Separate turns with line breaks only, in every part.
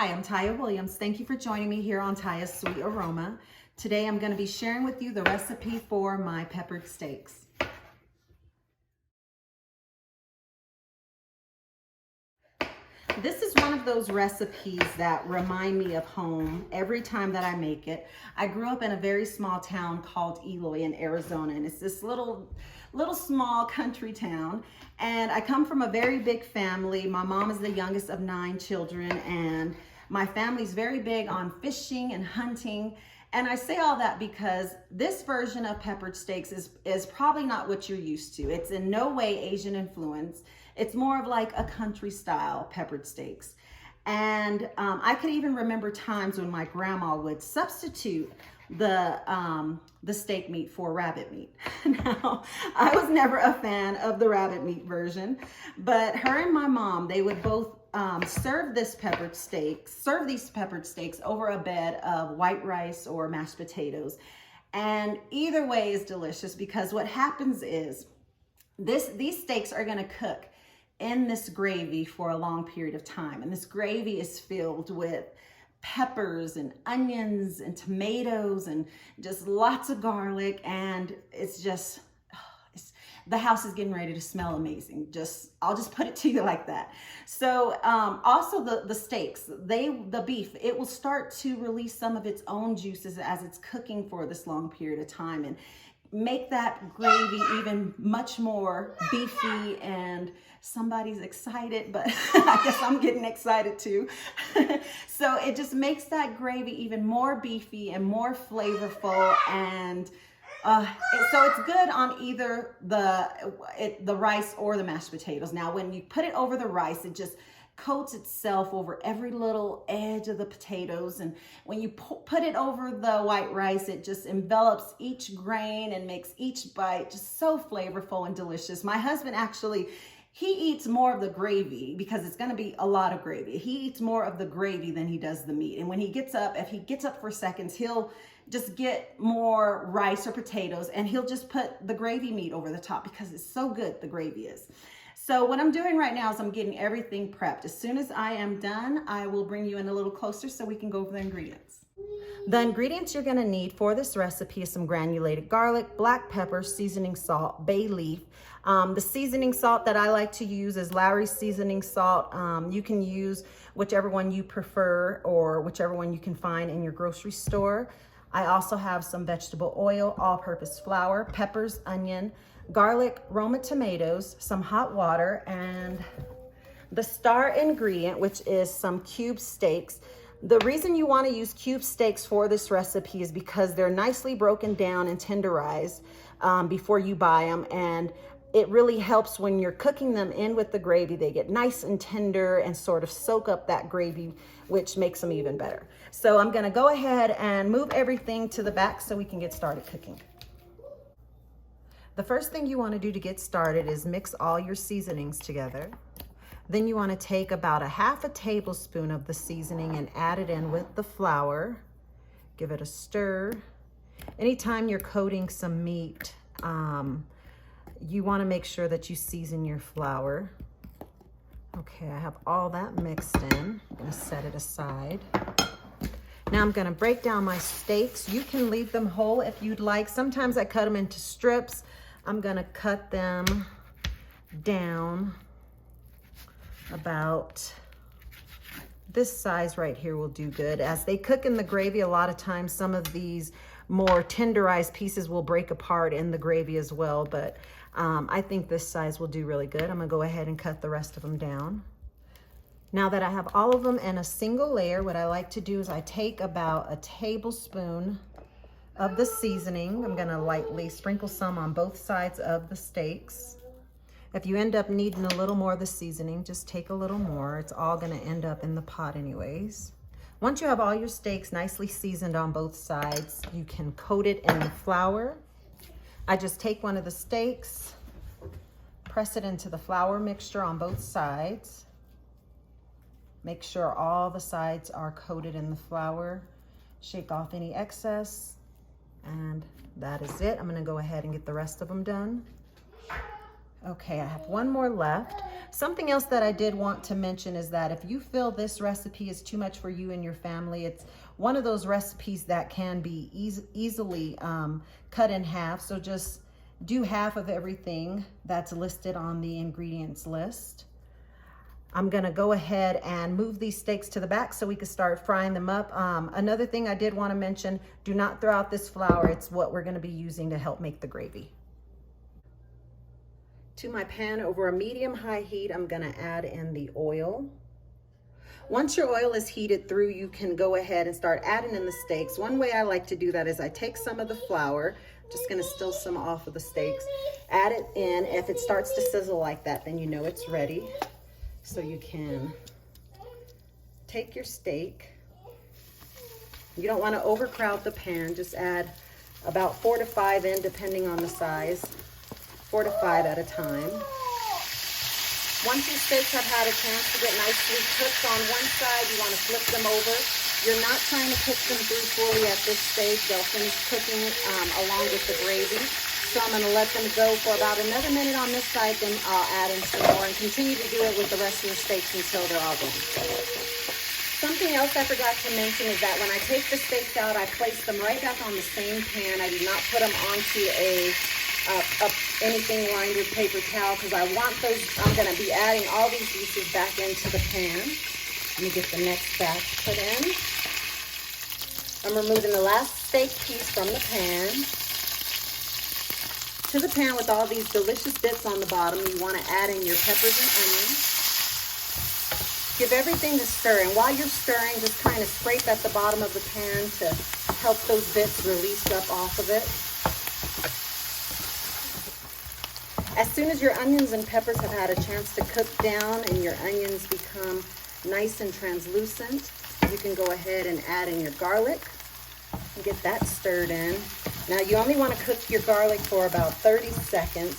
Hi, I'm Taya Williams. Thank you for joining me here on Taya's Sweet Aroma. Today I'm going to be sharing with you the recipe for my peppered steaks. This is one of those recipes that remind me of home every time that I make it. I grew up in a very small town called Eloy in Arizona, and it's this little small country town. And I come from a very big family. My mom is the youngest of 9 children, and my family's very big on fishing and hunting. And I say all that because this version of peppered steaks is probably not what you're used to. It's in no way Asian influence. It's more of like a country style peppered steaks. And I could even remember times when my grandma would substitute the steak meat for rabbit meat. Now, I was never a fan of the rabbit meat version, but her and my mom, they would both serve these peppered steaks over a bed of white rice or mashed potatoes. And either way is delicious, because what happens is these steaks are gonna cook in this gravy for a long period of time. And this gravy is filled with peppers and onions and tomatoes and just lots of garlic. And it's just, the house is getting ready to smell amazing. I'll just put it to you like that. So also the steaks, the beef, it will start to release some of its own juices as it's cooking for this long period of time, and make that gravy even much more beefy. And somebody's excited, but I guess I'm getting excited too. So it just makes that gravy even more beefy and more flavorful. And so it's good on either the rice or the mashed potatoes. Now, when you put it over the rice, it just coats itself over every little edge of the potatoes. And when you put it over the white rice, it just envelops each grain and makes each bite just so flavorful and delicious. My husband actually, he eats more of the gravy because it's going to be a lot of gravy. He eats more of the gravy than he does the meat. And when he gets up, if he gets up for seconds, he'll just get more rice or potatoes, and he'll just put the gravy meat over the top because it's so good, the gravy is. So what I'm doing right now is I'm getting everything prepped. As soon as I am done, I will bring you in a little closer so we can go over the ingredients. The ingredients you're going to need for this recipe is some granulated garlic, black pepper, seasoning salt, bay leaf. The seasoning salt that I like to use is Lawry seasoning salt. You can use whichever one you prefer or whichever one you can find in your grocery store. I also have some vegetable oil, all-purpose flour, peppers, onion, garlic, Roma tomatoes, some hot water, and the star ingredient, which is some cube steaks. The reason you want to use cube steaks for this recipe is because they're nicely broken down and tenderized before you buy them, and it really helps when you're cooking them in with the gravy. They get nice and tender and sort of soak up that gravy, which makes them even better. So I'm gonna go ahead and move everything to the back so we can get started cooking. The first thing you want to do to get started is mix all your seasonings together. Then you want to take about a half a tablespoon of the seasoning and add it in with the flour. Give it a stir. Anytime you're coating some meat, you want to make sure that you season your flour. Okay, I have all that mixed in. I'm going to set it aside. Now I'm going to break down my steaks. You can leave them whole if you'd like. Sometimes I cut them into strips. I'm going to cut them down about this size right here will do good. As they cook in the gravy, a lot of times some of these more tenderized pieces will break apart in the gravy as well, but I think this size will do really good. I'm gonna go ahead and cut the rest of them down. Now that I have all of them in a single layer, what I like to do is I take about a tablespoon of the seasoning. I'm gonna lightly sprinkle some on both sides of the steaks. If you end up needing a little more of the seasoning, just take a little more. It's all gonna end up in the pot anyways. Once you have all your steaks nicely seasoned on both sides, you can coat it in the flour. I just take one of the steaks, press it into the flour mixture on both sides. Make sure all the sides are coated in the flour. Shake off any excess, and that is it. I'm gonna go ahead and get the rest of them done. Okay, I have one more left. Something else that I did want to mention is that if you feel this recipe is too much for you and your family, it's one of those recipes that can be easily cut in half. So just do half of everything that's listed on the ingredients list. I'm gonna go ahead and move these steaks to the back so we can start frying them up. Another thing I did want to mention, do not throw out this flour. It's what we're gonna be using to help make the gravy. To my pan over a medium-high heat, I'm gonna add in the oil. Once your oil is heated through, you can go ahead and start adding in the steaks. One way I like to do that is I take some of the flour, just gonna still some off of the steaks, add it in. If it starts to sizzle like that, then you know it's ready. So you can take your steak. You don't wanna overcrowd the pan, just add about 4 to 5 in, depending on the size. 4 to 5 at a time. Once your steaks have had a chance to get nicely cooked on one side, you want to flip them over. You're not trying to cook them through fully at this stage. They'll finish cooking along with the gravy. So I'm going to let them go for about another minute on this side, then I'll add in some more and continue to do it with the rest of the steaks until they're all done. Something else I forgot to mention is that when I take the steaks out, I place them right back on the same pan. I do not put them onto anything lined with paper towel because I want those. I'm going to be adding all these pieces back into the pan. Let me get the next batch put in. I'm removing the last steak piece from the pan. To the pan with all these delicious bits on the bottom, you want to add in your peppers and onions. Give everything a stir, and while you're stirring, just kind of scrape at the bottom of the pan to help those bits release up off of it. As soon as your onions and peppers have had a chance to cook down and your onions become nice and translucent, you can go ahead and add in your garlic and get that stirred in. Now you only want to cook your garlic for about 30 seconds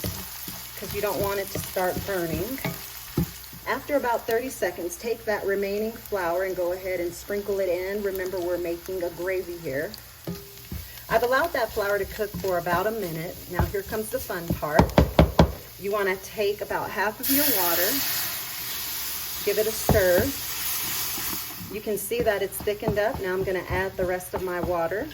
because you don't want it to start burning. After about 30 seconds, take that remaining flour and go ahead and sprinkle it in. Remember, we're making a gravy here. I've allowed that flour to cook for about a minute. Now here comes the fun part. You want to take about half of your water, give it a stir. You can see that it's thickened up. Now I'm going to add the rest of my water.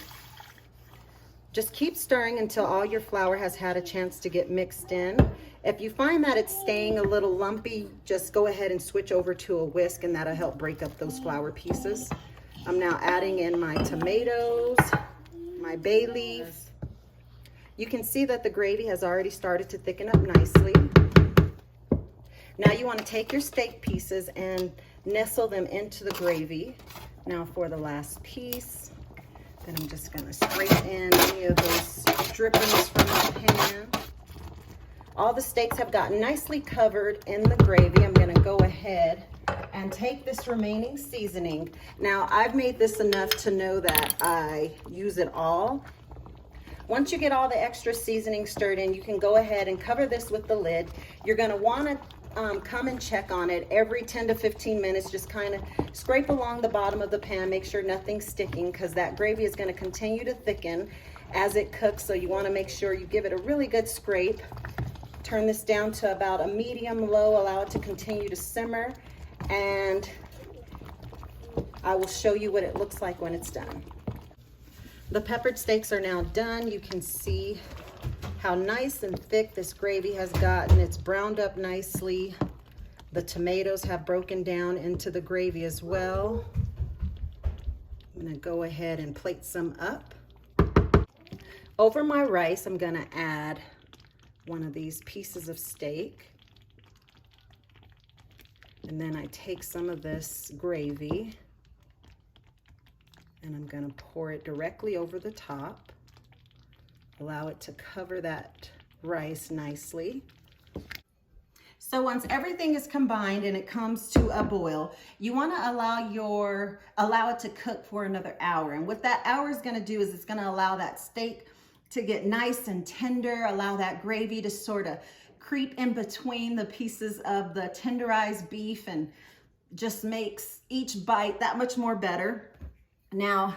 Just keep stirring until all your flour has had a chance to get mixed in. If you find that it's staying a little lumpy, just go ahead and switch over to a whisk and that'll help break up those flour pieces. I'm now adding in my tomatoes, my bay leaf. You can see that the gravy has already started to thicken up nicely. Now you want to take your steak pieces and nestle them into the gravy. Now for the last piece, then I'm just going to scrape in any of those drippings from the pan. All the steaks have gotten nicely covered in the gravy. I'm going to go ahead and take this remaining seasoning. Now I've made this enough to know that I use it all. Once you get all the extra seasoning stirred in, you can go ahead and cover this with the lid. You're going to want to come and check on it every 10 to 15 minutes. Just kind of scrape along the bottom of the pan, make sure nothing's sticking because that gravy is going to continue to thicken as it cooks. So you want to make sure you give it a really good scrape. Turn this down to about a medium low, allow it to continue to simmer, and I will show you what it looks like when it's done. The peppered steaks are now done. You can see how nice and thick this gravy has gotten. It's browned up nicely. The tomatoes have broken down into the gravy as well. I'm gonna go ahead and plate some up. Over my rice, I'm gonna add one of these pieces of steak. And then I take some of this gravy and I'm gonna pour it directly over the top. Allow it to cover that rice nicely. So once everything is combined and it comes to a boil, you want to allow it to cook for another hour. And what that hour is going to do is it's going to allow that steak to get nice and tender, allow that gravy to sort of creep in between the pieces of the tenderized beef and just makes each bite that much more better. Now,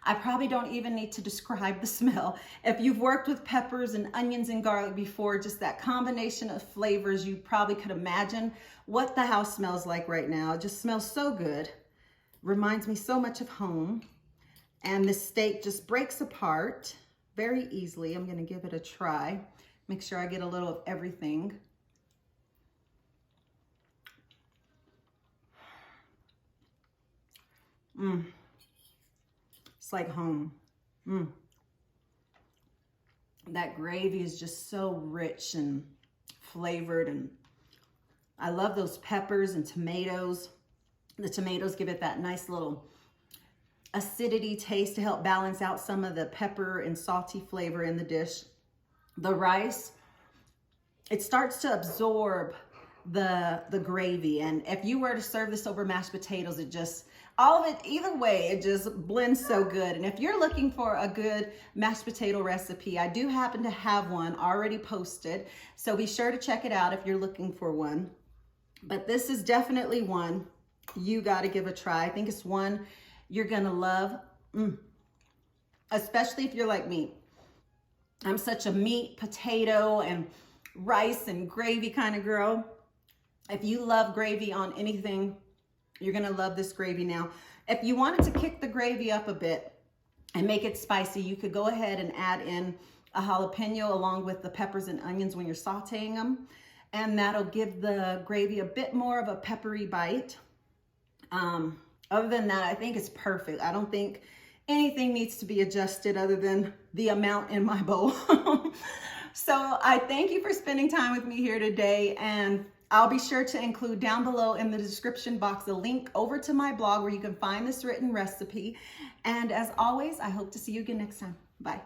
I probably don't even need to describe the smell. If you've worked with peppers and onions and garlic before, just that combination of flavors, you probably could imagine what the house smells like right now. It just smells so good. Reminds me so much of home. And this steak just breaks apart very easily. I'm gonna give it a try. Make sure I get a little of everything. It's like home. That gravy is just so rich and flavored, and I love those peppers and tomatoes. The tomatoes give it that nice little acidity taste to help balance out some of the pepper and salty flavor in the dish. The rice, it starts to absorb the gravy, and if you were to serve this over mashed potatoes, it just, all of it, either way, it just blends so good. And if you're looking for a good mashed potato recipe, I do happen to have one already posted, so be sure to check it out if you're looking for one. But this is definitely one you got to give a try. I think it's one you're gonna love, especially if you're like me. I'm such a meat, potato, and rice and gravy kind of girl. If you love gravy on anything, you're gonna love this gravy now. If you wanted to kick the gravy up a bit and make it spicy, you could go ahead and add in a jalapeno along with the peppers and onions when you're sauteing them. And that'll give the gravy a bit more of a peppery bite. Other than that, I think it's perfect. I don't think anything needs to be adjusted other than the amount in my bowl. So I thank you for spending time with me here today, and I'll be sure to include down below in the description box a link over to my blog where you can find this written recipe. And as always, I hope to see you again next time. Bye.